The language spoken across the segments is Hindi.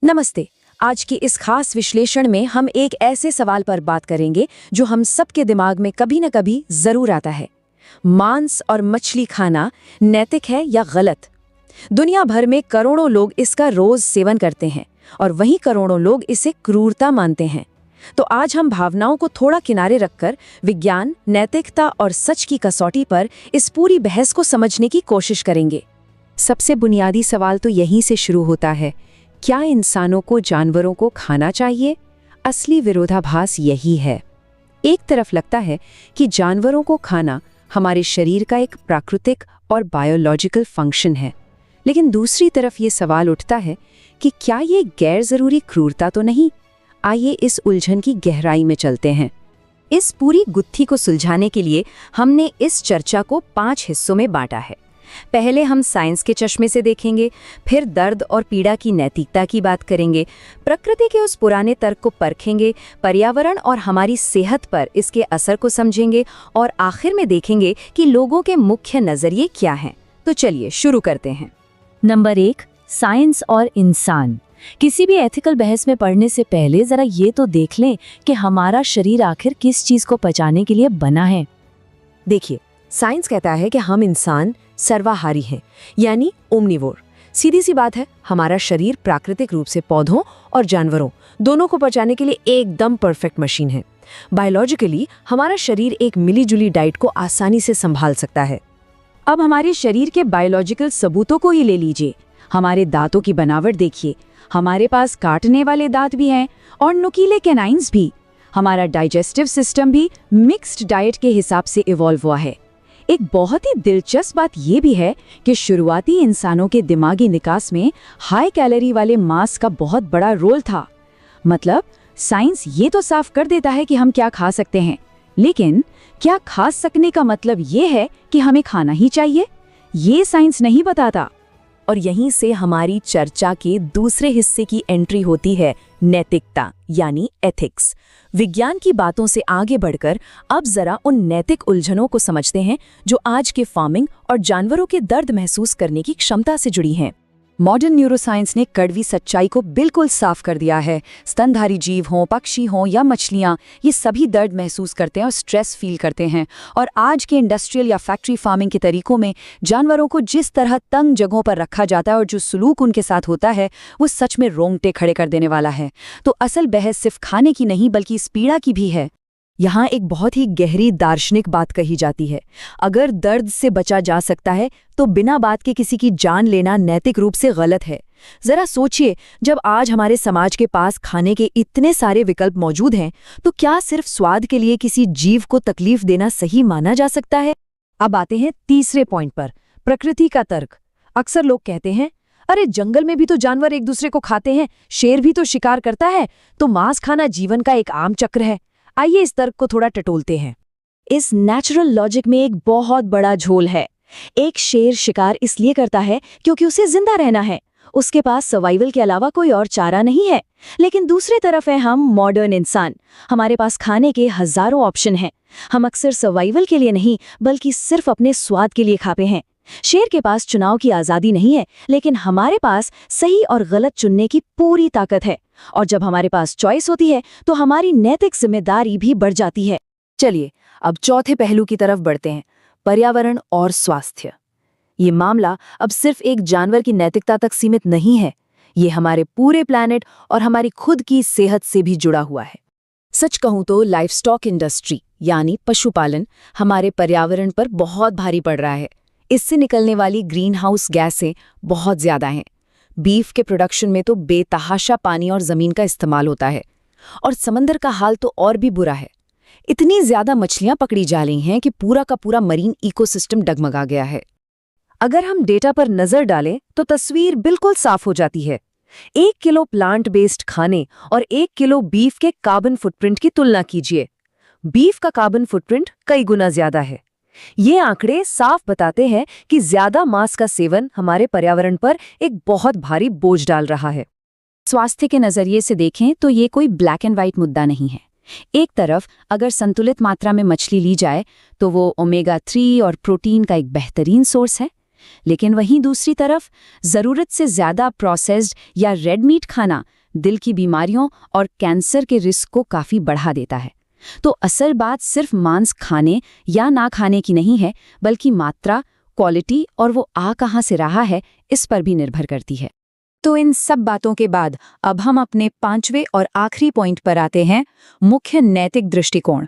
नमस्ते। आज की इस खास विश्लेषण में हम एक ऐसे सवाल पर बात करेंगे जो हम सबके दिमाग में कभी न कभी जरूर आता है। मांस और मछली खाना नैतिक है या गलत? दुनिया भर में करोड़ों लोग इसका रोज सेवन करते हैं और वहीं करोड़ों लोग इसे क्रूरता मानते हैं। तो आज हम भावनाओं को थोड़ा किनारे रखकर विज्ञान, नैतिकता और सच की कसौटी पर इस पूरी बहस को समझने की कोशिश करेंगे। सबसे बुनियादी सवाल तो यहीं से शुरू होता है, क्या इंसानों को जानवरों को खाना चाहिए? असली विरोधाभास यही है। एक तरफ लगता है कि जानवरों को खाना हमारे शरीर का एक प्राकृतिक और बायोलॉजिकल फंक्शन है, लेकिन दूसरी तरफ ये सवाल उठता है कि क्या ये गैर जरूरी क्रूरता तो नहीं? आइए इस उलझन की गहराई में चलते हैं। इस पूरी गुत्थी को सुलझाने के लिए हमने इस चर्चा को 5 हिस्सों में बांटा है। पहले हम साइंस के चश्मे से देखेंगे, फिर दर्द और पीड़ा की नैतिकता की बात करेंगे, प्रकृति के उस पुराने तर्क को परखेंगे, पर्यावरण और हमारी सेहत पर इसके असर को समझेंगे और आखिर में देखेंगे कि लोगों के मुख्य नजरिए क्या हैं। तो चलिए शुरू करते हैं। नंबर 1, साइंस और इंसान। किसी भी एथिकल बहस में पढ़ने से पहले जरा ये तो देख लें कि हमारा शरीर आखिर किस चीज को पचाने के लिए बना है। देखिए, साइंस कहता है कि हम इंसान सर्वाहारी हैं, यानी ओमनिवोर। सीधी सी बात है, हमारा शरीर प्राकृतिक रूप से पौधों और जानवरों दोनों को पचाने के लिए एकदम परफेक्ट मशीन है। बायोलॉजिकली हमारा शरीर एक मिलीजुली डाइट को आसानी से संभाल सकता है। अब हमारे शरीर के बायोलॉजिकल सबूतों को ही ले लीजिए। हमारे दांतों की बनावट देखिए, हमारे पास काटने वाले दांत भी हैं और नुकीले कैनाइन्स भी। हमारा डाइजेस्टिव सिस्टम भी मिक्स्ड डाइट के हिसाब से इवॉल्व हुआ है। एक बहुत ही दिलचस्प बात यह भी है कि शुरुआती इंसानों के दिमागी निकास में हाई कैलोरी वाले मांस का बहुत बड़ा रोल था। मतलब साइंस ये तो साफ कर देता है कि हम क्या खा सकते हैं, लेकिन क्या खा सकने का मतलब ये है कि हमें खाना ही चाहिए? ये साइंस नहीं बताता। और यहीं से हमारी चर्चा के दूसरे हिस्से की एंट्री होती है, नैतिकता यानी एथिक्स। विज्ञान की बातों से आगे बढ़कर अब जरा उन नैतिक उलझनों को समझते हैं जो आज के फार्मिंग और जानवरों के दर्द महसूस करने की क्षमता से जुड़ी हैं। मॉडर्न न्यूरोसाइंस ने कड़वी सच्चाई को बिल्कुल साफ कर दिया है। स्तनधारी जीव हों, पक्षी हों या मछलियां, ये सभी दर्द महसूस करते हैं और स्ट्रेस फील करते हैं। और आज के इंडस्ट्रियल या फैक्ट्री फार्मिंग के तरीकों में जानवरों को जिस तरह तंग जगहों पर रखा जाता है और जो सलूक उनके साथ होता है, वो सच में रोंगटे खड़े कर देने वाला है। तो असल बहस सिर्फ खाने की नहीं बल्कि इस पीड़ा की भी है। यहाँ एक बहुत ही गहरी दार्शनिक बात कही जाती है, अगर दर्द से बचा जा सकता है तो बिना बात के किसी की जान लेना नैतिक रूप से गलत है। जरा सोचिए, जब आज हमारे समाज के पास खाने के इतने सारे विकल्प मौजूद हैं, तो क्या सिर्फ स्वाद के लिए किसी जीव को तकलीफ देना सही माना जा सकता है? अब आते हैं तीसरे पॉइंट पर, प्रकृति का तर्क। अक्सर लोग कहते हैं, अरे जंगल में भी तो जानवर एक दूसरे को खाते हैं, शेर भी तो शिकार करता है, तो मांस खाना जीवन का एक आम चक्र है। आइए इस तर्क को थोड़ा टटोलते हैं। इस नेचुरल लॉजिक में एक बहुत बड़ा झोल है। एक शेर शिकार इसलिए करता है क्योंकि उसे जिंदा रहना है, उसके पास सर्वाइवल के अलावा कोई और चारा नहीं है। लेकिन दूसरी तरफ है हम मॉडर्न इंसान, हमारे पास खाने के हजारों ऑप्शन हैं। हम अक्सर सर्वाइवल के लिए नहीं बल्कि सिर्फ अपने स्वाद के लिए खाते हैं। शेर के पास चुनाव की आजादी नहीं है, लेकिन हमारे पास सही और गलत चुनने की पूरी ताकत है। और जब हमारे पास चॉइस होती है तो हमारी नैतिक जिम्मेदारी भी बढ़ जाती है। चलिए अब चौथे पहलू की तरफ बढ़ते हैं, पर्यावरण और स्वास्थ्य। ये मामला अब सिर्फ एक जानवर की नैतिकता तक सीमित नहीं है, ये हमारे पूरे प्लैनेट और हमारी खुद की सेहत से भी जुड़ा हुआ है। सच कहूं तो लाइफस्टॉक इंडस्ट्री यानी पशुपालन हमारे पर्यावरण पर बहुत भारी पड़ रहा है। इससे निकलने वाली ग्रीन हाउस गैसें बहुत ज्यादा हैं। बीफ के प्रोडक्शन में तो बेतहाशा पानी और जमीन का इस्तेमाल होता है, और समंदर का हाल तो और भी बुरा है। इतनी ज्यादा मछलियां पकड़ी जा रही हैं कि पूरा का पूरा मरीन इकोसिस्टम डगमगा गया है। अगर हम डेटा पर नजर डालें तो तस्वीर बिल्कुल साफ हो जाती है। 1 किलो प्लांट बेस्ड खाने और 1 किलो बीफ के कार्बन फुटप्रिंट की तुलना कीजिए। बीफ का कार्बन फुटप्रिंट कई गुना ज्यादा है। ये आंकड़े साफ बताते हैं कि ज्यादा मांस का सेवन हमारे पर्यावरण पर एक बहुत भारी बोझ डाल रहा है। स्वास्थ्य के नजरिए से देखें तो ये कोई ब्लैक एंड व्हाइट मुद्दा नहीं है। एक तरफ अगर संतुलित मात्रा में मछली ली जाए तो वो ओमेगा 3 और प्रोटीन का एक बेहतरीन सोर्स है, लेकिन वहीं दूसरी तरफ ज़रूरत से ज़्यादा प्रोसेस्ड या रेड मीट खाना दिल की बीमारियों और कैंसर के रिस्क को काफ़ी बढ़ा देता है। तो असल बात सिर्फ मांस खाने या ना खाने की नहीं है, बल्कि मात्रा, क्वालिटी और वो आ कहाँ से रहा है, इस पर भी निर्भर करती है। तो इन सब बातों के बाद अब हम अपने 5वें और आखिरी पॉइंट पर आते हैं, मुख्य नैतिक दृष्टिकोण।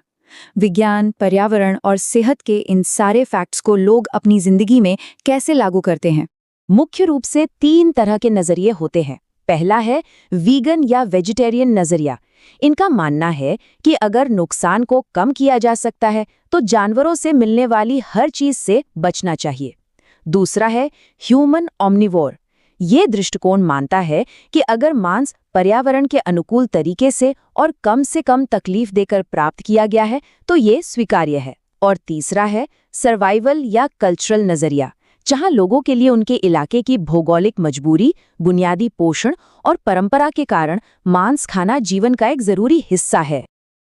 विज्ञान, पर्यावरण और सेहत के इन सारे फैक्ट्स को लोग अपनी जिंदगी में कैसे लागू करते हैं? मुख्य रूप से 3 तरह के नजरिए होते हैं। पहला है वीगन या वेजिटेरियन नजरिया। इनका मानना है कि अगर नुकसान को कम किया जा सकता है तो जानवरों से मिलने वाली हर चीज से बचना चाहिए। दूसरा है ह्यूमन ऑम्निवोर। ये दृष्टिकोण मानता है कि अगर मांस पर्यावरण के अनुकूल तरीके से और कम तकलीफ देकर प्राप्त किया गया है तो ये स्वीकार्य है। और तीसरा है सर्वाइवल या कल्चरल नजरिया, जहां लोगों के लिए उनके इलाके की भौगोलिक मजबूरी, बुनियादी पोषण और परंपरा के कारण मांस खाना जीवन का एक जरूरी हिस्सा है।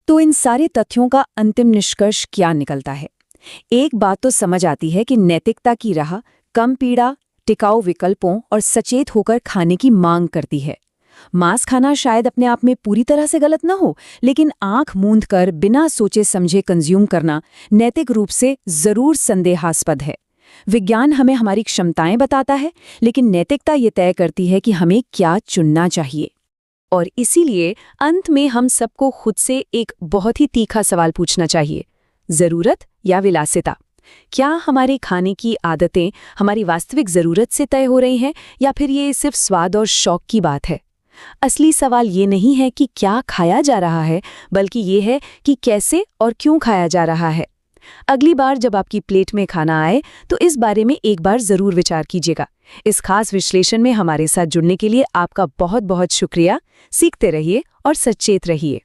तो इन सारे तथ्यों का अंतिम निष्कर्ष क्या निकलता है? एक बात तो समझ आती है कि नैतिकता की राह कम पीड़ा, टिकाऊ विकल्पों और सचेत होकर खाने की मांग करती है। मांस खाना शायद अपने आप में पूरी तरह से गलत न हो, लेकिन आंख मूंद कर बिना सोचे समझे कंज्यूम करना नैतिक रूप से जरूर संदेहास्पद है। विज्ञान हमें हमारी क्षमताएं बताता है, लेकिन नैतिकता ये तय करती है कि हमें क्या चुनना चाहिए। और इसीलिए अंत में हम सबको खुद से एक बहुत ही तीखा सवाल पूछना चाहिए, जरूरत या विलासिता? क्या हमारे खाने की आदतें हमारी वास्तविक जरूरत से तय हो रही हैं या फिर ये सिर्फ स्वाद और शौक की बात है? असली सवाल ये नहीं है कि क्या खाया जा रहा है, बल्कि ये है कि कैसे और क्यों खाया जा रहा है। अगली बार जब आपकी प्लेट में खाना आए तो इस बारे में एक बार जरूर विचार कीजिएगा। इस खास विश्लेषण में हमारे साथ जुड़ने के लिए आपका बहुत बहुत शुक्रिया। सीखते रहिए और सचेत रहिए।